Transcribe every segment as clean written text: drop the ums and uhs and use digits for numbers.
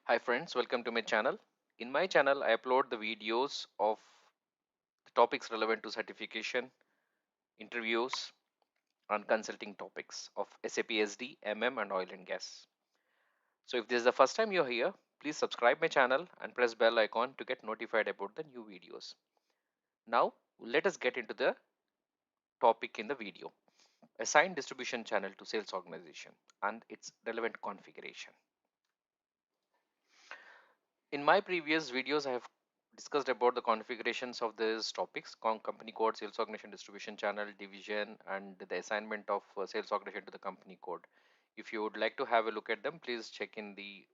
Hi friends, welcome to my channel. In my channel, I upload the videos of the topics relevant to certification, interviews, and consulting topics of SAP SD, MM, and oil and gas. So if this is the first time you're here, please subscribe my channel and press bell icon to get notified about the new videos. Now, let us get into the topic in the video. Assign distribution channel to sales organization and its relevant configuration. In my previous videos, I have discussed about the configurations of these topics, company code, sales organization, distribution channel, division, and the assignment of sales organization to the company code. If you would like to have a look at them, please check in the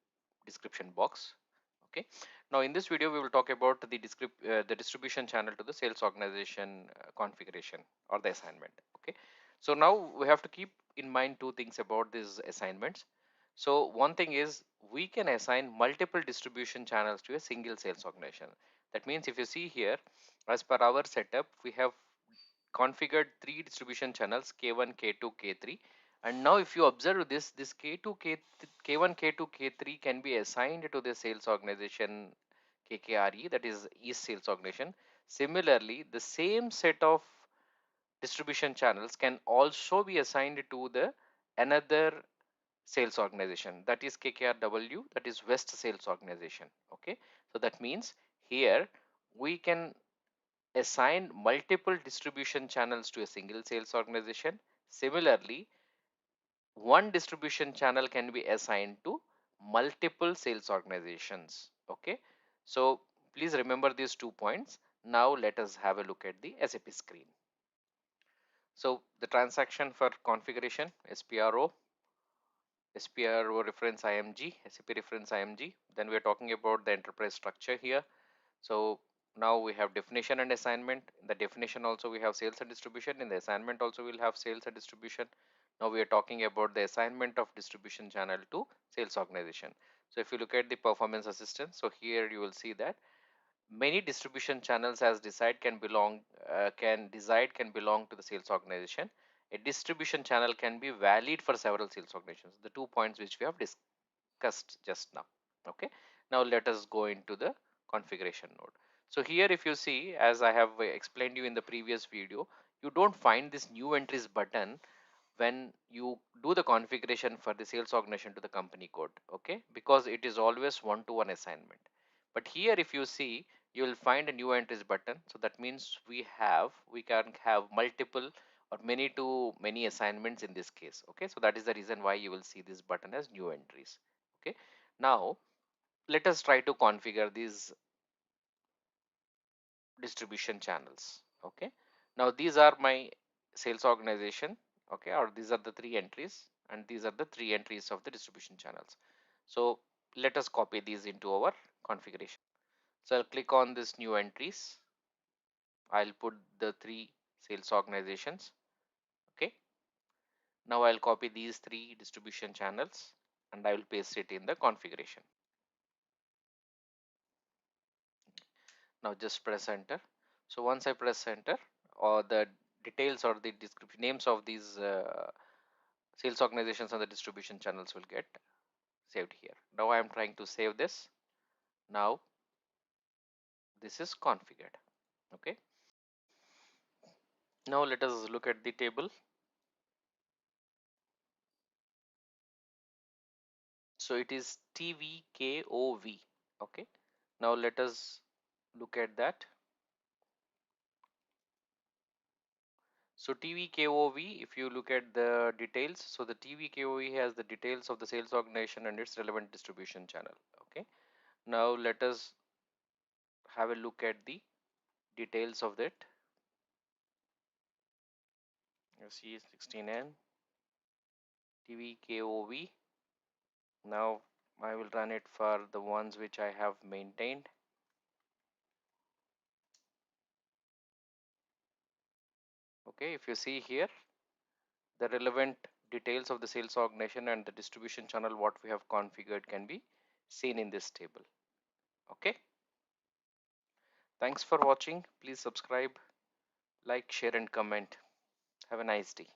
description box. Okay. Now in this video, we will talk about the distribution channel to the sales organization configuration or the assignment. Okay. So now we have to keep in mind two things about these assignments. So one thing is we can assign multiple distribution channels to a single sales organization. That means if you see here, as per our setup, we have configured three distribution channels K1, K2, K3. And now if you observe this K2, K1, K2, K3 can be assigned to the sales organization KKRE, that is East Sales Organization. Similarly, the same set of distribution channels can also be assigned to the another sales organization, that is KKRW, that is West Sales Organization. Okay, so that means here we can assign multiple distribution channels to a single sales organization. Similarly, one distribution channel can be assigned to multiple sales organizations. Okay, so please remember these 2 points. Now let us have a look at the SAP screen. So the transaction for configuration, SPRO reference IMG, SAP reference IMG. Then we are talking about the enterprise structure here. So now we have definition and assignment. In the definition also we have sales and distribution. In the assignment also we'll have sales and distribution. Now we are talking about the assignment of distribution channel to sales organization. So if you look at the performance assistance, so here you will see that many distribution channels as desired can belong to the sales organization. A distribution channel can be valid for several sales organizations. The 2 points which we have discussed just now. Okay, now let us go into the configuration node. So here if you see, as I have explained you in the previous video, you don't find this new entries button when you do the configuration for the sales organization to the company code. Okay, because it is always one-to-one assignment. But here if you see, you will find a new entries button. So that means we can have multiple or many to many assignments in this case. Okay, so that is the reason why you will see this button as new entries. Okay, now let us try to configure these distribution channels. Okay, now these are my sales organization. Okay, or these are the three entries, and these are the three entries of the distribution channels. So let us copy these into our configuration. So I'll click on this new entries. I'll put the three sales organizations. Okay, now I'll copy these three distribution channels and I will paste it in the configuration. Now just press enter. So once I press enter, or the details or the description names of these sales organizations and the distribution channels will get saved here. Now I am trying to save this. Now this is configured. Okay, now let us look at the table. So it is TVKOV. Okay, now let us look at that. So TVKOV, if you look at the details, so the TVKOV has the details of the sales organization and its relevant distribution channel. Okay, now let us have a look at the details of that. You see 16N TVKOV. Now I will run it for the ones which I have maintained. Okay, if you see here, the relevant details of the sales organization and the distribution channel what we have configured can be seen in this table. Okay, thanks for watching. Please subscribe, like, share and comment. Have a nice day.